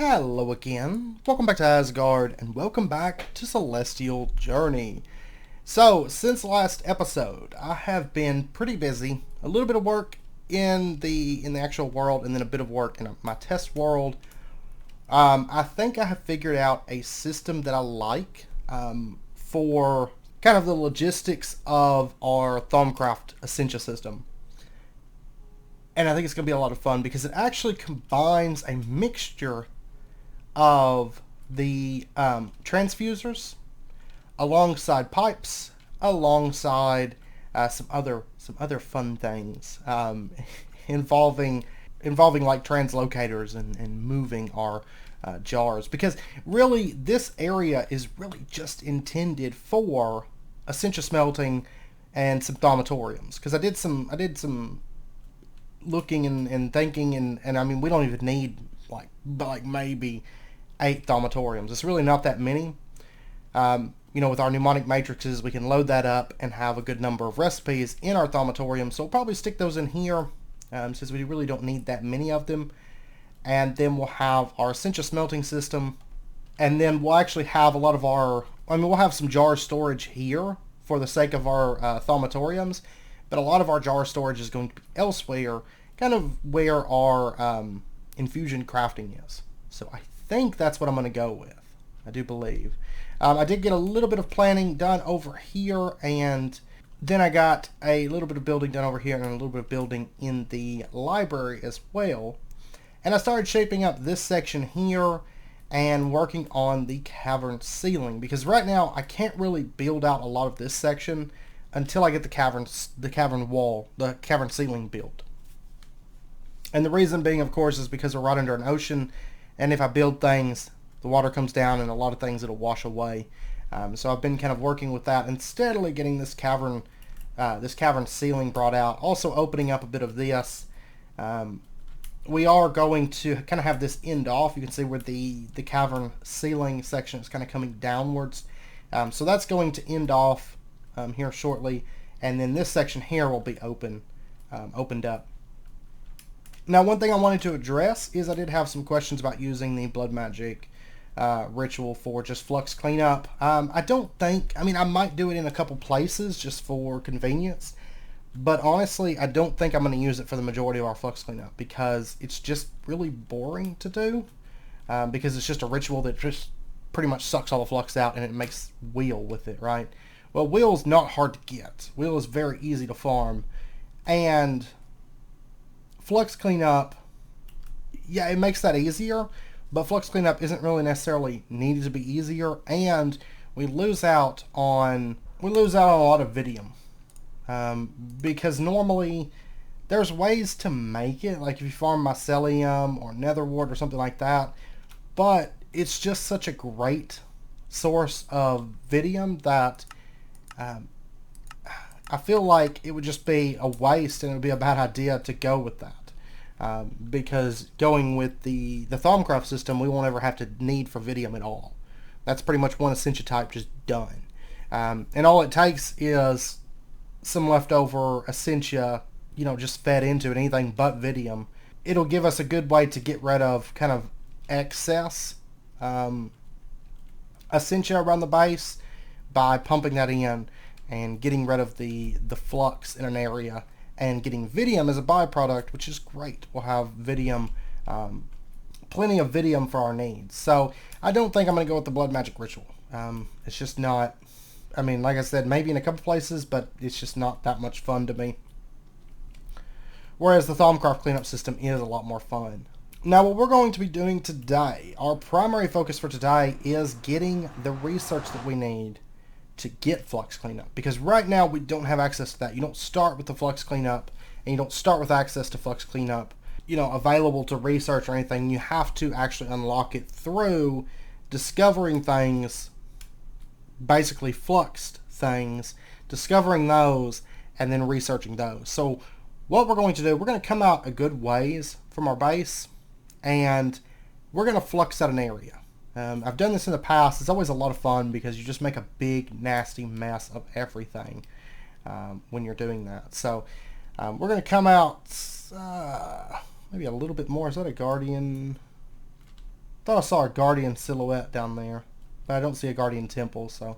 Hello again, welcome back to Asgard, and welcome back to Celestial Journey. So, since last episode, I have been pretty busy. A little bit of work in the actual world, and then a bit of work in my test world. I think I have figured out a system that I like for kind of the logistics of our Thaumcraft Essentia system. And I think it's going to be a lot of fun because it actually combines a mixture of the transfusers alongside pipes, alongside some other fun things involving like translocators and moving our jars. Because really, this area is really just intended for essentia smelting and some thaumatoriums. Because I did some looking and thinking, and I mean, we don't even need like maybe 8 thaumatoriums. It's really not that many. With our mnemonic matrices, we can load that up and have a good number of recipes in our thaumatorium. So we'll probably stick those in here, since we really don't need that many of them. And then we'll have our essentia smelting system, and then we'll actually have a lot of we'll have some jar storage here for the sake of our thaumatoriums, but a lot of our jar storage is going to be elsewhere, kind of where our infusion crafting is. So I think that's what I'm going to go with. I do believe. I did get a little bit of planning done over here, and then I got a little bit of building done over here and a little bit of building in the library as well. And I started shaping up this section here and working on the cavern ceiling, because right now I can't really build out a lot of this section until I get the cavern wall, the cavern ceiling built. And the reason being, of course, is because we're right under an ocean, and if I build things, the water comes down, and a lot of things it'll wash away. So I've been kind of working with that and steadily getting this cavern ceiling brought out. Also opening up a bit of this. We are going to kind of have this end off. You can see where the cavern ceiling section is kind of coming downwards. So that's going to end off here shortly, and then this section here will be opened up. Now, one thing I wanted to address is I did have some questions about using the blood magic ritual for just flux cleanup. I might do it in a couple places just for convenience, but honestly, I don't think I'm going to use it for the majority of our flux cleanup because it's just really boring to do, because it's just a ritual that just pretty much sucks all the flux out and it makes wheel with it, right? Well, wheel's not hard to get. Wheel is very easy to farm, and flux cleanup, yeah, it makes that easier, but flux cleanup isn't really necessarily needed to be easier, and we lose out on a lot of vidium, because normally there's ways to make it, like if you farm mycelium or netherwort or something like that, but it's just such a great source of vidium that I feel like it would just be a waste, and it would be a bad idea to go with that. Because going with the Thaumcraft system, we won't ever have to need for vidium at all. That's pretty much one essentia type just done. And all it takes is some leftover essentia, just fed into it, anything but vidium. It'll give us a good way to get rid of kind of excess essentia around the base by pumping that in and getting rid of the flux in an area, and getting vidium as a byproduct, which is great. We'll have vidium, plenty of vidium for our needs. So I don't think I'm going to go with the blood magic ritual. It's just not, like I said, maybe in a couple places, but it's just not that much fun to me. Whereas the Thaumcraft cleanup system is a lot more fun. Now, what we're going to be doing today, our primary focus for today is getting the research that we need to get flux cleanup, because right now we don't have access to that. You don't start with the flux cleanup, and you don't start with access to flux cleanup, available to research or anything. You have to actually unlock it through discovering things, basically fluxed things, discovering those, and then researching those. So what we're going to do, we're going to come out a good ways from our base, and we're going to flux out an area. I've done this in the past. It's always a lot of fun because you just make a big, nasty mess of everything when you're doing that. So we're going to come out maybe a little bit more. Is that a guardian? Thought I saw a guardian silhouette down there, but I don't see a guardian temple, so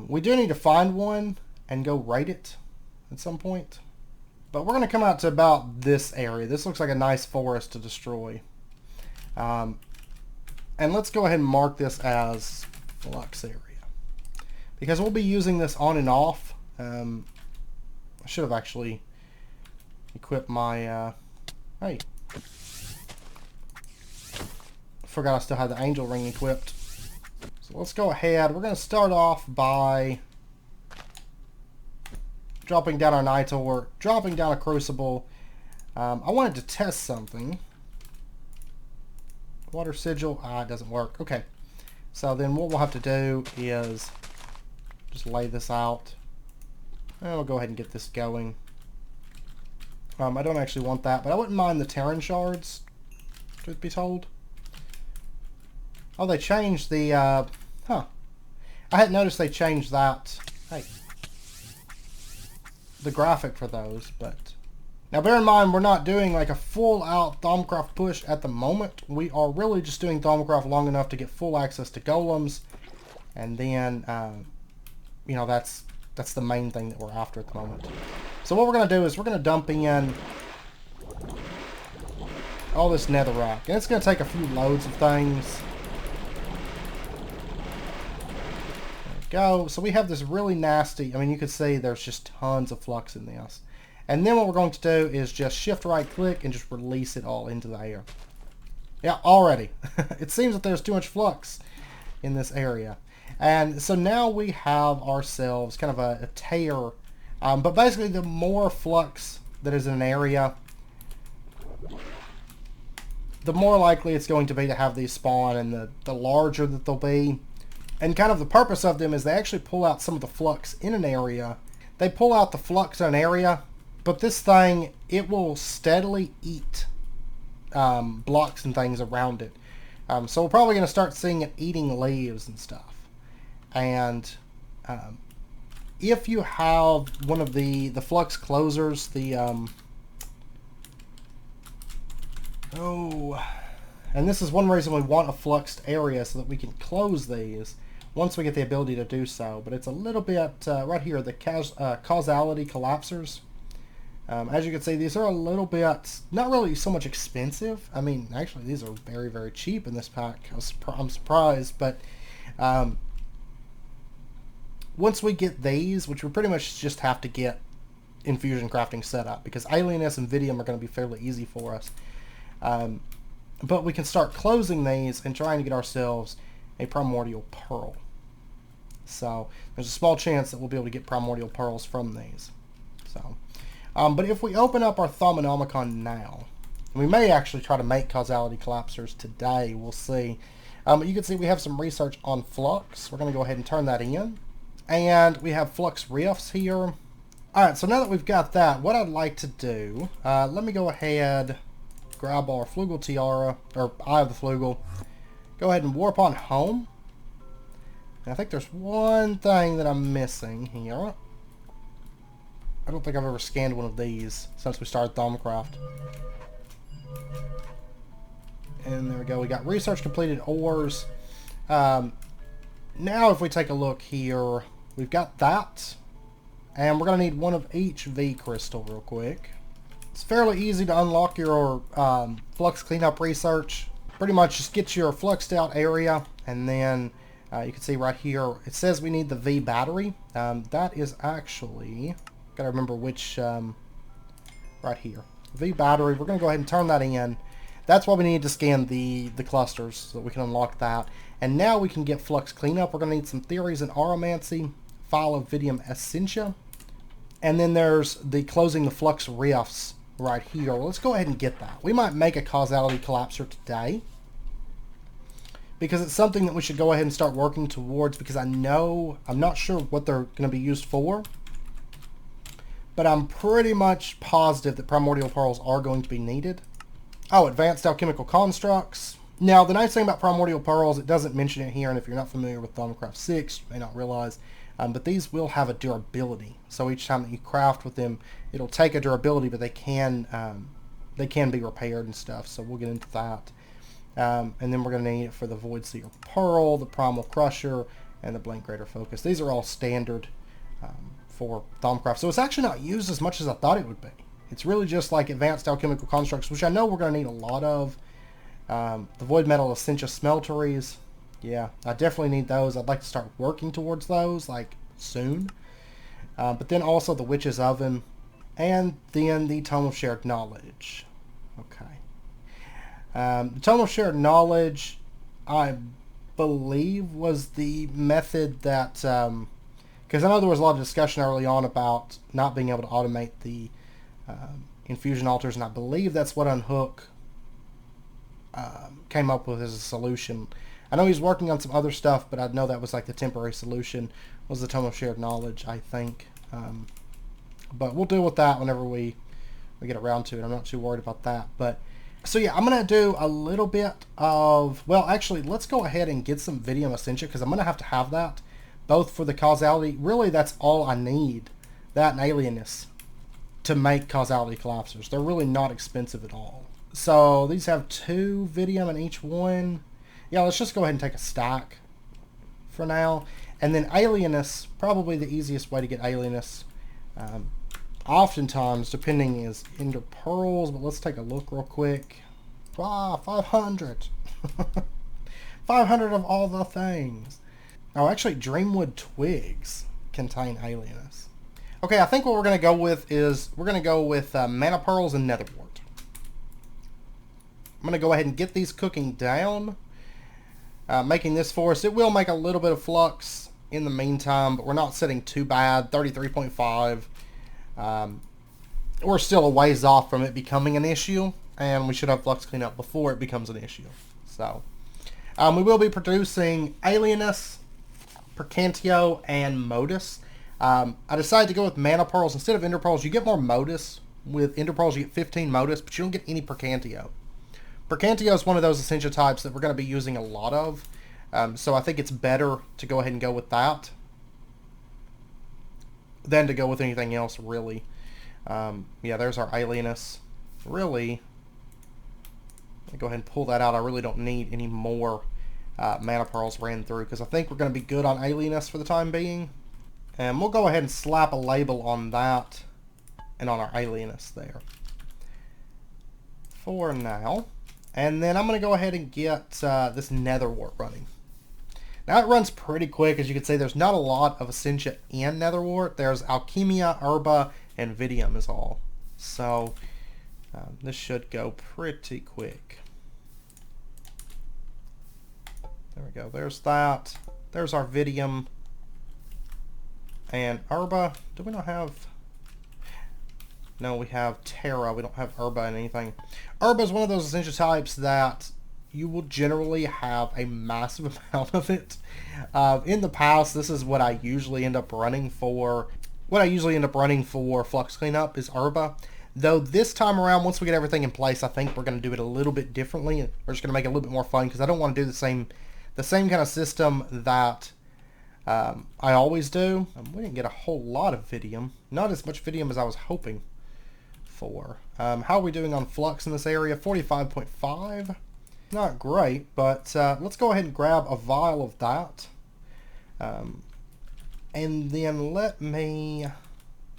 we do need to find one and go raid it at some point. But we're going to come out to about this area. This looks like a nice forest to destroy. And let's go ahead and mark this as Flux area, because we'll be using this on and off. I should have actually equipped my... hey. Forgot I still had the angel ring equipped. So let's go ahead. We're going to start off by dropping down our Nitor, dropping down a Crucible. I wanted to test something. Water Sigil. It doesn't work. Okay. So then what we'll have to do is just lay this out. And we'll go ahead and get this going. I don't actually want that, but I wouldn't mind the Terran shards, truth be told. Oh, they changed the, I hadn't noticed they changed that, hey, the graphic for those, but... Now bear in mind, we're not doing like a full-out Thaumcraft push at the moment. We are really just doing Thaumcraft long enough to get full access to golems, and then, you know, that's the main thing that we're after at the moment. So what we're going to do is we're going to dump in all this netherrack, and it's going to take a few loads of things. Go. So we have this really nasty, I mean, you can see there's just tons of flux in this. And then what we're going to do is just shift right click and just release it all into the air. Yeah, already. It seems that there's too much flux in this area. And so now we have ourselves kind of a tear. But basically the more flux that is in an area, the more likely it's going to be to have these spawn, and the larger that they'll be. And kind of the purpose of them is they actually pull out some of the flux in an area. They pull out the flux in an area, but this thing, it will steadily eat blocks and things around it. So we're probably going to start seeing it eating leaves and stuff. And if you have one of the flux closers, the... and this is one reason we want a fluxed area, so that we can close these once we get the ability to do so. But it's a little bit, right here, the causality collapsers. As you can see, these are a little bit, not really so much expensive. I mean, actually, these are very, very cheap in this pack. I'm surprised, but once we get these, which we pretty much just have to get infusion crafting set up, because Alienus and Vidium are going to be fairly easy for us. But we can start closing these and trying to get ourselves a Primordial Pearl. So there's a small chance that we'll be able to get Primordial Pearls from these. So, but if we open up our Thaumonomicon now, and we may actually try to make Causality Collapsers today, we'll see. You can see we have some research on Flux. We're going to go ahead and turn that in. And we have Flux Rifts here. Alright, so now that we've got that, what I'd like to do, let me go ahead, grab our Flugel Tiara, or Eye of the Flugel, go ahead and warp on home. And I think there's one thing that I'm missing here. I don't think I've ever scanned one of these since we started Thaumcraft. And there we go, we got research completed ores. Now if we take a look here, we've got that. And we're going to need one of each V crystal real quick. It's fairly easy to unlock your flux cleanup research. Pretty much just get your fluxed out area, and then you can see right here, it says we need the V battery. That is actually, got to remember which, right here. V battery, we're going to go ahead and turn that in. That's why we need to scan the clusters, so that we can unlock that. And now we can get flux cleanup. We're going to need some theories in Aromancy, File of Vidium Essentia, and then there's the closing the flux rifts right here. Well, let's go ahead and get that. We might make a Causality Collapser today, because it's something that we should go ahead and start working towards, because I'm not sure what they're going to be used for, but I'm pretty much positive that Primordial Pearls are going to be needed. Oh, Advanced Alchemical Constructs. Now, the nice thing about Primordial Pearls, it doesn't mention it here, and if you're not familiar with Thaumcraft 6, you may not realize, but these will have a durability. So each time that you craft with them, it'll take a durability, but they can be repaired and stuff. So we'll get into that. And then we're going to need it for the Void Seer Pearl, the Primal Crusher, and the Blink Greater Focus. These are all standard for Thaumcraft. So it's actually not used as much as I thought it would be. It's really just like advanced alchemical constructs, which I know we're going to need a lot of. The Void Metal Essentia Smelteries. Yeah, I definitely need those. I'd like to start working towards those, like, soon. But then also the Witch's Oven. And then the Tome of Shared Knowledge. Okay. The Tome of Shared Knowledge, I believe, was the method that... because I know there was a lot of discussion early on about not being able to automate the infusion altars, and I believe that's what Unhook came up with as a solution. I know he's working on some other stuff, but I know that was like the temporary solution, was the Tome of Shared Knowledge, I think. But we'll deal with that whenever we get around to it. I'm not too worried about that. But so yeah, I'm going to do a little bit of... Well, actually, let's go ahead and get some Vidium Essentia, because I'm going to have that, both for the causality. Really, that's all I need, that and Alienness, to make causality collapsers. They're really not expensive at all. So these have 2 Vidium in each one. Yeah, let's just go ahead and take a stack for now. And then Alienness, probably the easiest way to get Alienness. Oftentimes, depending, is Ender Pearls, but let's take a look real quick. 500! 500 of all the things. Oh, actually, Dreamwood Twigs contain Alienness. Okay, I think what we're going to go with is, we're going to go with Mana Pearls and Netherwort. I'm going to go ahead and get these cooking down. Making this for us. It will make a little bit of flux in the meantime, but we're not sitting too bad. 33.5. We're still a ways off from it becoming an issue, and we should have flux cleanup before it becomes an issue. So, we will be producing Alienness, Percantio, and Modus. I decided to go with Mana Pearls. Instead of Ender Pearls, you get more Modus. With Ender Pearls, you get 15 Modus, but you don't get any Percantio. Percantio is one of those Essentia types that we're going to be using a lot of. So I think it's better to go ahead and go with that than to go with anything else, really. Yeah, there's our Alienness. Really, let me go ahead and pull that out. I really don't need any more Mana Pearls ran through, because I think we're going to be good on Alienness for the time being. And we'll go ahead and slap a label on that and on our Alienness there for now. And then I'm going to go ahead and get this Netherwort running. Now it runs pretty quick. As you can see, there's not a lot of Essentia in Netherwort. There's Alchemia, Herba, and Vidium is all. So this should go pretty quick. There we go. There's that. There's our Vidium and Herba. Do we not have... No, we have Terra. We don't have Herba and anything. Herba is one of those Essentia types that you will generally have a massive amount of it. In the past, this is what I usually end up running for. What I usually end up running for Flux Cleanup is Herba. Though this time around, once we get everything in place, I think we're going to do it a little bit differently. We're just going to make it a little bit more fun, because I don't want to do the same kind of system that I always do. We didn't get a whole lot of Vidium. Not as much Vidium as I was hoping for. How are we doing on flux in this area? 45.5. Not great, but let's go ahead and grab a vial of that. And then let me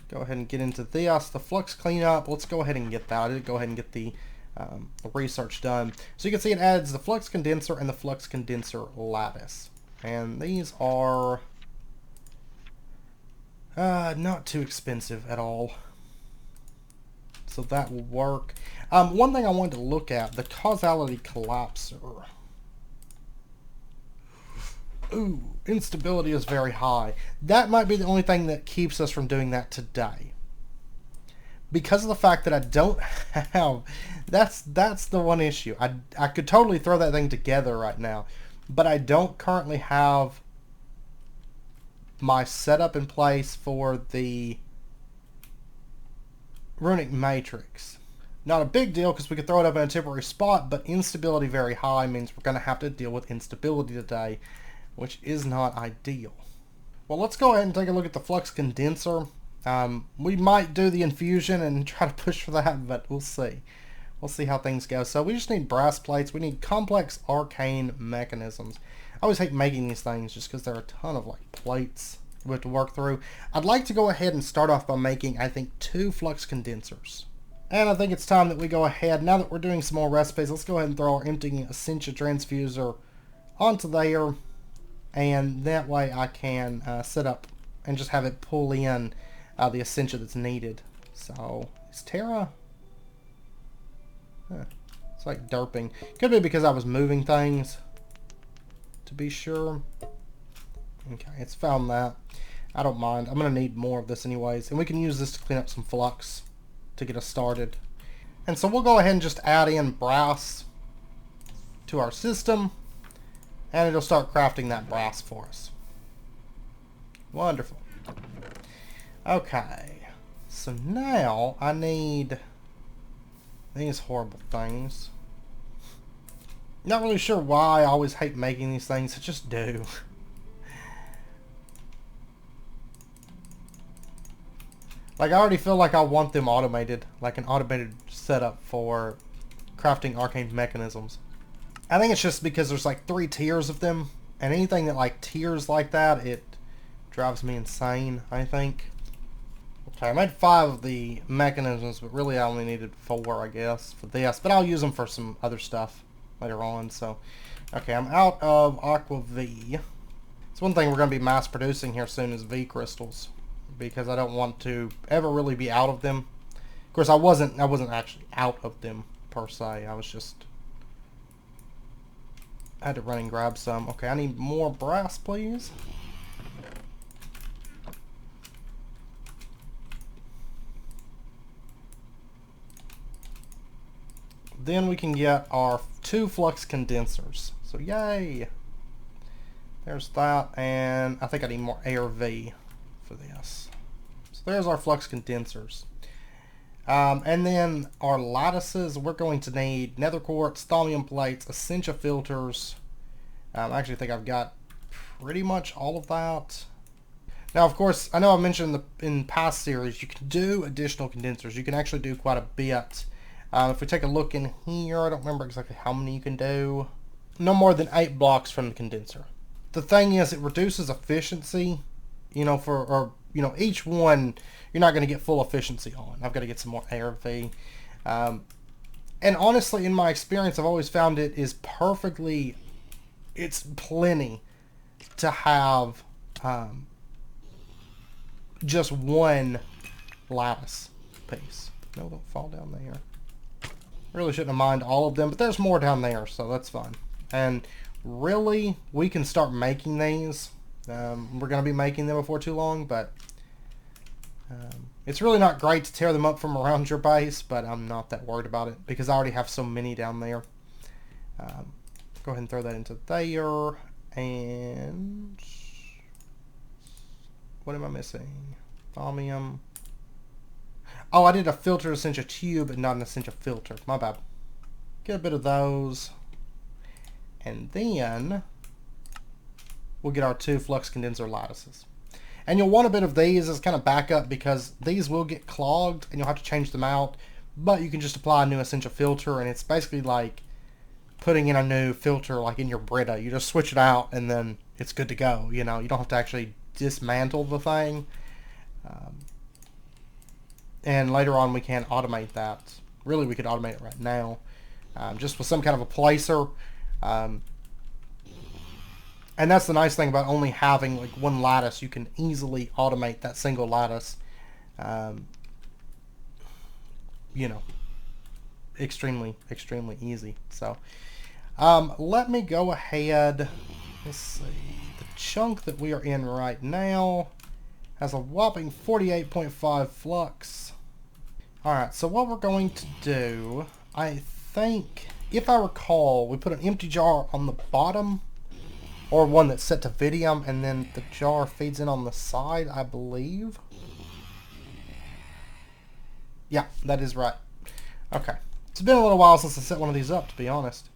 go ahead and get into this. The flux cleanup, let's go ahead and get that. I did go ahead and get the research done. So you can see it adds the flux condenser and the flux condenser lattice. And these are not too expensive at all. So that will work. One thing I wanted to look at, the causality collapser. Ooh, instability is very high. That might be the only thing that keeps us from doing that today. Because of the fact that I don't have... That's the one issue. I could totally throw that thing together right now. But I don't currently have my setup in place for the Runic Matrix. Not a big deal, because we could throw it up in a temporary spot, but instability very high means we're going to have to deal with instability today, which is not ideal. Well, let's go ahead and take a look at the flux condenser. We might do the infusion and try to push for that, but we'll see. we'll see how things go. So we just need brass plates. We need complex arcane mechanisms. I always hate making these things just because there are a ton of like plates we have to work through. I'd like to go ahead and start off by making, I think, 2 flux condensers. And I think it's time that we go ahead, now that we're doing some more recipes, let's go ahead and throw our empty Essentia transfuser onto there. And that way I can set up and just have it pull in the Essentia that's needed. So, is Terra? Huh. It's like derping. Could be because I was moving things, to be sure. Okay, it's found that. I don't mind. I'm going to need more of this anyways. And we can use this to clean up some flux to get us started. And so we'll go ahead and just add in brass to our system. And it'll start crafting that brass for us. Wonderful. Okay. So now I need these horrible things. Not really sure why I always hate making these things. I just do. Like, I already feel like I want them automated. Like an automated setup for crafting arcane mechanisms. I think it's just because there's like 3 tiers of them. And anything that like tiers like that, it drives me insane, I think. Okay, I made 5 of the mechanisms, but really I only needed 4, I guess, for this. But I'll use them for some other stuff later on, so. Okay, I'm out of Aqua V. It's one thing we're going to be mass producing here soon is V crystals. Because I don't want to ever really be out of them. Of course, I wasn't actually out of them, per se. I was just... I had to run and grab some. Okay, I need more brass, please. Then we can get our 2 flux condensers. So yay! There's that, and I think I need more ARV for this. So there's our flux condensers. And then our lattices, we're going to need nether quartz, thaumium plates, Essentia filters. I actually think I've got pretty much all of that. Now, of course, I know I mentioned in past series, you can do additional condensers. You can actually do quite a bit. If we take a look in here, I don't remember exactly how many you can do. No more than 8 blocks from the condenser. The thing is, it reduces efficiency, you know, each one, you're not going to get full efficiency on. I've got to get some more ARV. And honestly, in my experience, I've always found it is perfectly, it's plenty to have just one lattice piece. No, don't fall down there. Really shouldn't have minded all of them, but there's more down there, so that's fine. And really, we can start making these. We're going to be making them before too long, but it's really not great to tear them up from around your base, but I'm not that worried about it because I already have so many down there. Go ahead and throw that into there. And what am I missing? Thaumium. Oh, I did a filter Essentia tube and not an Essentia filter. My bad. Get a bit of those. And then we'll get our 2 flux condenser lattices. And you'll want a bit of these as kind of backup because these will get clogged and you'll have to change them out. But you can just apply a new Essentia filter and it's basically like putting in a new filter like in your Brita. You just switch it out and then it's good to go. You know, you don't have to actually dismantle the thing. And later on we can automate that. Really, we could automate it right now. Just with some kind of a placer. And that's the nice thing about only having like one lattice. You can easily automate that single lattice. You know, extremely easy. So let me go ahead. Let's see. The chunk that we are in right now has a whopping 48.5 flux. Alright, so what we're going to do, I think, if I recall, we put an empty jar on the bottom, or one that's set to Vidium, and then the jar feeds in on the side, I believe. Yeah, that is right. Okay. It's been a little while since I set one of these up, to be honest.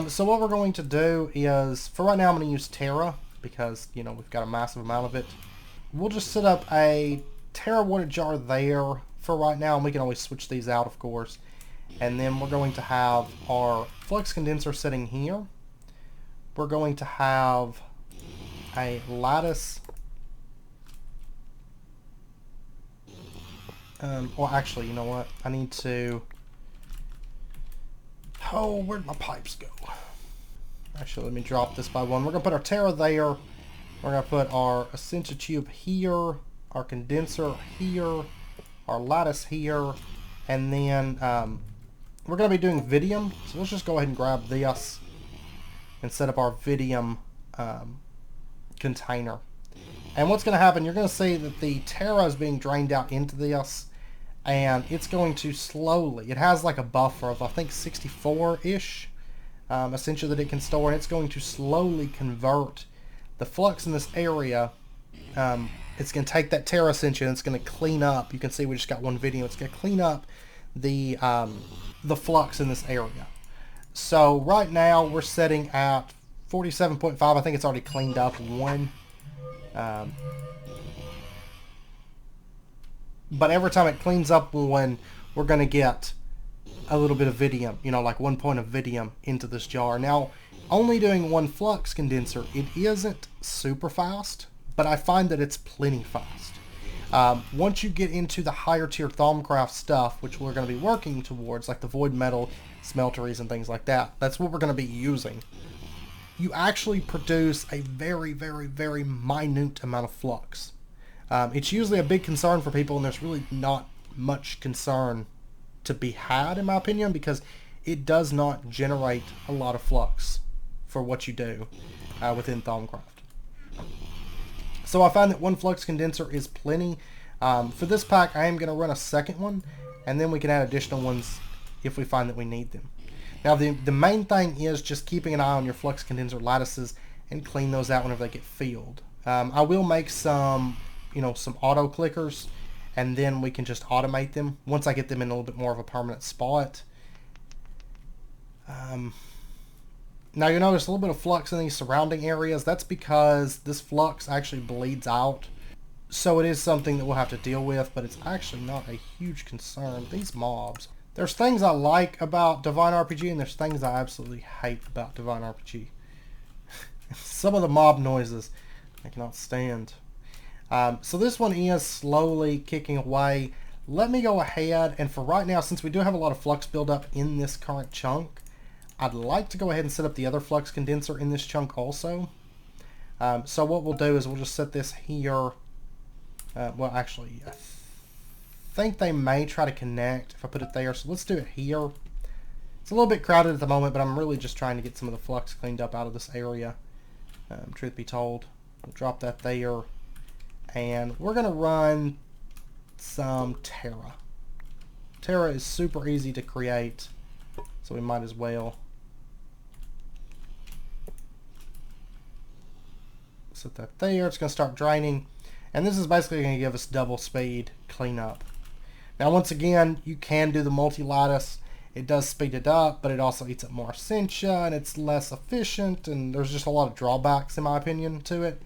So what we're going to do is, for right now I'm going to use Terra, because, you know, we've got a massive amount of it. We'll just set up a Terra water jar there for right now, and we can always switch these out, of course. And then we're going to have our flux condenser sitting here. We're going to have a lattice. Well, actually, you know what? I need to... Oh, where'd my pipes go? Actually, let me drop this by one. We're going to put our Terra there. We're going to put our Essentia Tube here. Our condenser here. Our lattice here. And then we're going to be doing Vidium. So let's just go ahead and grab this and set up our Vidium container. And what's going to happen, you're going to see that the Terra is being drained out into this, and it's going to slowly, it has like a buffer of I think 64-ish Essentia that it can store, and it's going to slowly convert the flux in this area. It's going to take that Terra Essentia and it's going to clean up. You can see we just got one video. It's going to clean up the flux in this area. So right now we're setting at 47.5. I think it's already cleaned up one. But every time it cleans up one, we're going to get a little bit of Vidium, you know, like 1 point of Vidium into this jar. Now, only doing one flux condenser, it isn't super fast, but I find that it's plenty fast. Once you get into the higher tier Thaumcraft stuff, which we're going to be working towards, like the Void Metal smelteries and things like that, that's what we're going to be using. You actually produce a very, very, very minute amount of flux. It's usually a big concern for people, and there's really not much concern to be had, in my opinion, because it does not generate a lot of flux for what you do within Thaumcraft. So I find that one flux condenser is plenty. For this pack, I am going to run a second one, and then we can add additional ones if we find that we need them. Now, the main thing is just keeping an eye on your flux condenser lattices and clean those out whenever they get filled. I will make some, some auto clickers, and then we can just automate them once I get them in a little bit more of a permanent spot. Now you'll notice a little bit of flux in these surrounding areas. That's because this flux actually bleeds out. So it is something that we'll have to deal with, but it's actually not a huge concern. These mobs. There's things I like about Divine RPG, and there's things I absolutely hate about Divine RPG. Some of the mob noises I cannot stand. So this one is slowly kicking away. Let me go ahead, and for right now, since we do have a lot of flux buildup in this current chunk, I'd like to go ahead and set up the other flux condenser in this chunk also. So what we'll do is we'll just set this here. Well, actually, I think they may try to connect if I put it there. So let's do it here. It's a little bit crowded at the moment, but I'm really just trying to get some of the flux cleaned up out of this area. Truth be told. We'll drop that there. And we're going to run some Terra. Terra is super easy to create, so we might as well set that there. It's going to start draining, and this is basically going to give us double speed cleanup. Now once again, you can do the multi-lattice. It does speed it up, but it also eats up more Essentia, and it's less efficient, and there's just a lot of drawbacks in my opinion to it.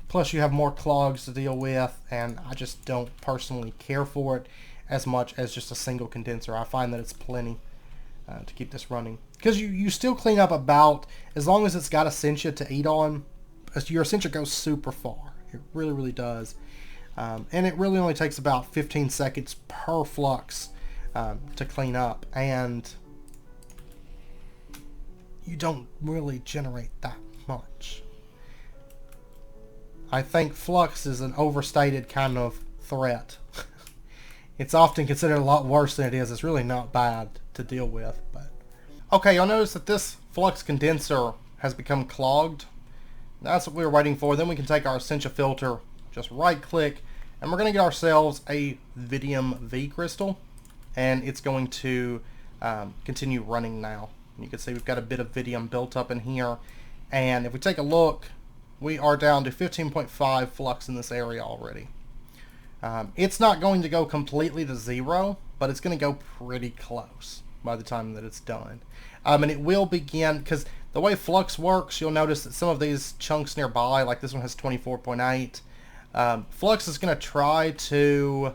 Plus you have more clogs to deal with, and I just don't personally care for it as much as just a single condenser. I find that it's plenty to keep this running. Because you still clean up about, as long as it's got Essentia to eat on, your Essentia goes super far. It really, really does. And it really only takes about 15 seconds per flux to clean up. And you don't really generate that much. I think flux is an overstated kind of threat. It's often considered a lot worse than it is. It's really not bad to deal with. But okay, you'll notice that this flux condenser has become clogged. That's what we were waiting for. Then we can take our Essentia filter, just right click, and we're going to get ourselves a Vidium V crystal, and it's going to continue running now. And you can see we've got a bit of Vidium built up in here, and if we take a look, we are down to 15.5 flux in this area already. It's not going to go completely to zero, but it's going to go pretty close by the time that it's done. And it will begin, because the way flux works, you'll notice that some of these chunks nearby, like this one has 24.8, flux is going to try to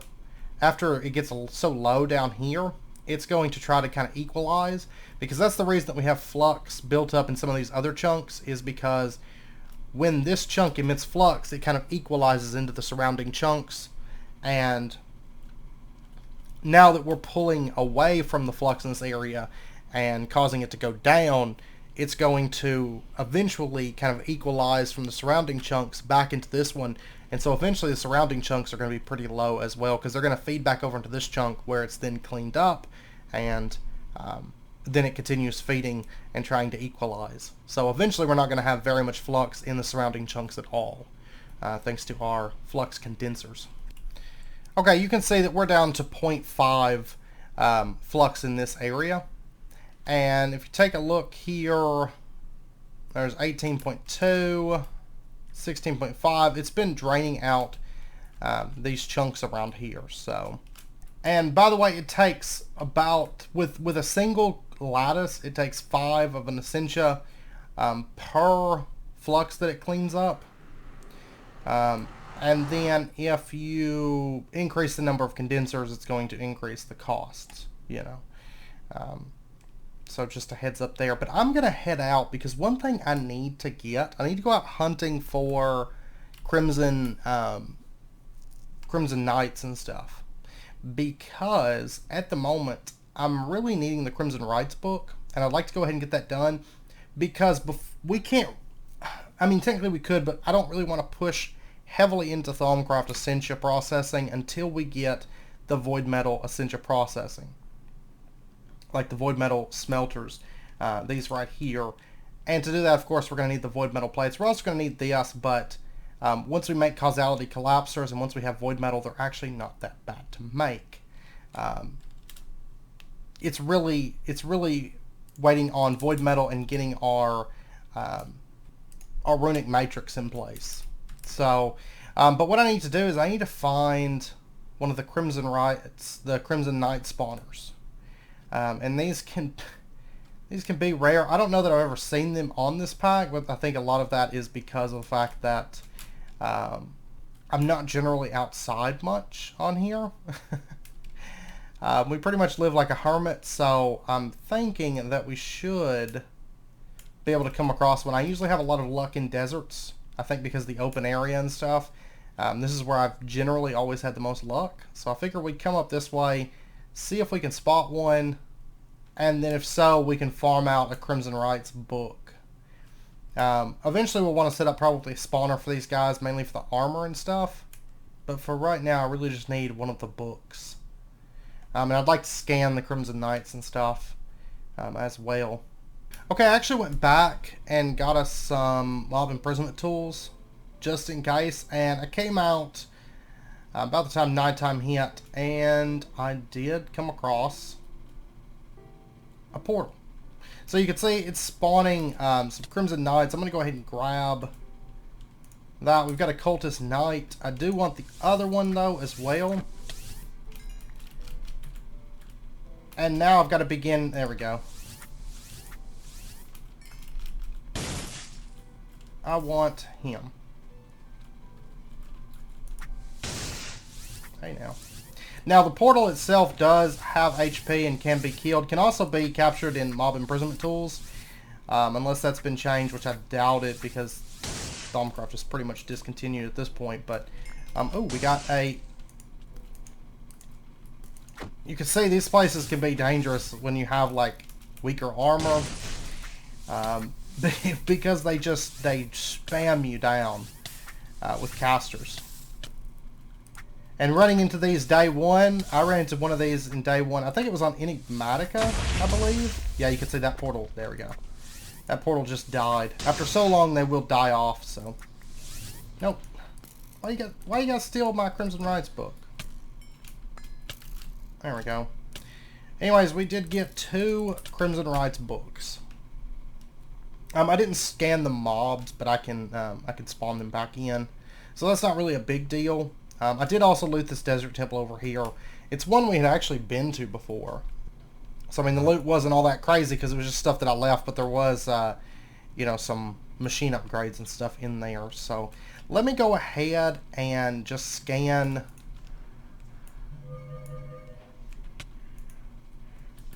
after it gets so low down here, it's going to try to kind of equalize, because that's the reason that we have flux built up in some of these other chunks, is because when this chunk emits flux, it kind of equalizes into the surrounding chunks. And now that we're pulling away from the flux in this area and causing it to go down, it's going to eventually kind of equalize from the surrounding chunks back into this one. And so eventually the surrounding chunks are going to be pretty low as well, because they're going to feed back over into this chunk where it's then cleaned up, and then it continues feeding and trying to equalize. So eventually we're not going to have very much flux in the surrounding chunks at all, thanks to our flux condensers. Okay, you can see that we're down to 0.5 flux in this area. And if you take a look here, there's 18.2, 16.5. It's been draining out these chunks around here. So, and by the way, it takes about, with a single lattice, it takes 5 of an essentia per flux that it cleans up. And then if you increase the number of condensers, it's going to increase the costs, you know. So just a heads up there. But I'm going to head out, because one thing I need to go out hunting for crimson knights and stuff. Because at the moment, I'm really needing the Crimson Rites book, and I'd like to go ahead and get that done. Because we can't, I mean, technically we could, but I don't really want to push heavily into Thaumcraft Essentia processing until we get the Void Metal Essentia processing. Like the Void Metal smelters, these right here. And to do that, of course, we're going to need the Void Metal plates. We're also going to need this, but once we make Causality Collapsers and once we have Void Metal, they're actually not that bad to make. It's really waiting on Void Metal and getting our Runic Matrix in place. So, but what I need to do is I need to find one of the Crimson Rites, the Crimson Knight spawners. And these can be rare. I don't know that I've ever seen them on this pack, but I think a lot of that is because of the fact that I'm not generally outside much on here. We pretty much live like a hermit, so I'm thinking that we should be able to come across one. I usually have a lot of luck in deserts, I think, because of the open area and stuff. This is where I've generally always had the most luck. So I figure we'd come up this way, see if we can spot one, and then if so, we can farm out a Crimson Rites book. Eventually we'll want to set up probably a spawner for these guys, mainly for the armor and stuff. But for right now, I really just need one of the books. And I'd like to scan the Crimson Knights and stuff as well. Okay, I actually went back and got us some mob imprisonment tools, just in case, and I came out about the time nighttime hit, and I did come across a portal. So you can see it's spawning some Crimson Knights. I'm going to go ahead and grab that. We've got a Cultist Knight. I do want the other one, though, as well. And now I've got to begin... There we go. I want him. Hey now. Now the portal itself does have HP and can be killed. Can also be captured in mob imprisonment tools. Unless that's been changed, which I doubt it, because Thaumcraft is pretty much discontinued at this point. But, oh, we got a... You can see these places can be dangerous when you have, like, weaker armor. Because they spam you down with casters. And running into these day one, I ran into one of these in day one. I think it was on Enigmatica, I believe. Yeah, you can see that portal. There we go. That portal just died. After so long, they will die off, so. Nope. Why you gotta steal my Crimson Rites book? There we go. Anyways, we did get 2 Crimson Rites books. I didn't scan the mobs, but I can spawn them back in. So that's not really a big deal. I did also loot this desert temple over here. It's one we had actually been to before. So, I mean, the loot wasn't all that crazy because it was just stuff that I left, but there was, you know, some machine upgrades and stuff in there. So, let me go ahead and just scan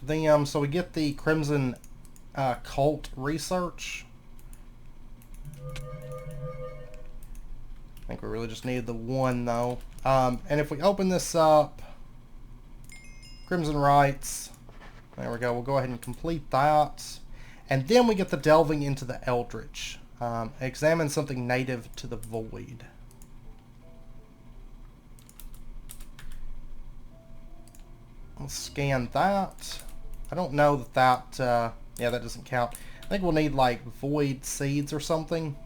them. So we get the Crimson Cult research. I think we really just needed the one though. And if we open this up, Crimson Rites, there we go. We'll go ahead and complete that. And then we get the delving into the Eldritch. Examine something native to the void. Let's scan that. I don't know that yeah, that doesn't count. I think we'll need like void seeds or something.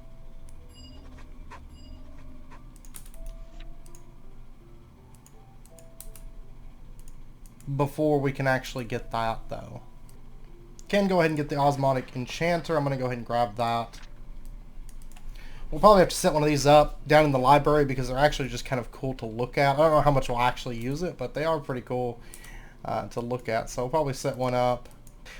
Before we can actually get that though. Can go ahead and get the Osmotic Enchanter. I'm going to go ahead and grab that. We'll probably have to set one of these up down in the library because they're actually just kind of cool to look at. I don't know how much we'll actually use it, but they are pretty cool to look at. So we'll probably set one up.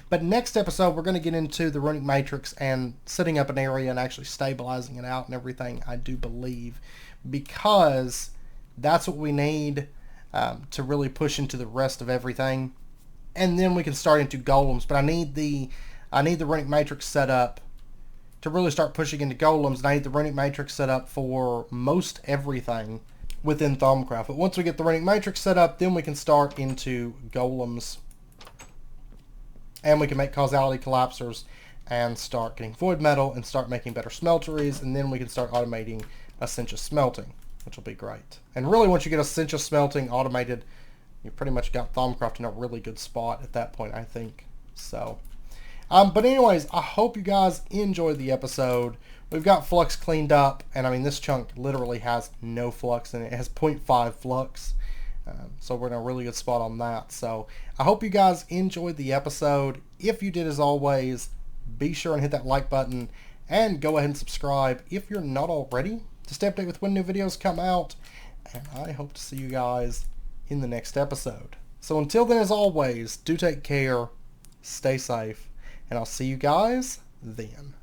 But next episode, we're going to get into the Runic Matrix and setting up an area and actually stabilizing it out and everything, I do believe. Because that's what we need to really push into the rest of everything. And then we can start into golems. But I need the Runic Matrix set up to really start pushing into golems. And I need the Runic Matrix set up for most everything within Thaumcraft. But once we get the Runic Matrix set up, then we can start into golems. And we can make causality collapsers and start getting void metal and start making better smelteries. And then we can start automating Essentia smelting, which will be great. And really, once you get Essentia smelting automated, you pretty much got Thaumcraft in a really good spot at that point, I think. So, but anyways, I hope you guys enjoyed the episode. We've got Flux cleaned up, and I mean, this chunk literally has no Flux in it. It has 0.5 Flux. So we're in a really good spot on that. So I hope you guys enjoyed the episode. If you did, as always, be sure and hit that like button and go ahead and subscribe if you're not already to stay updated with when new videos come out. And I hope to see you guys in the next episode. So until then, as always, do take care, stay safe, and I'll see you guys then.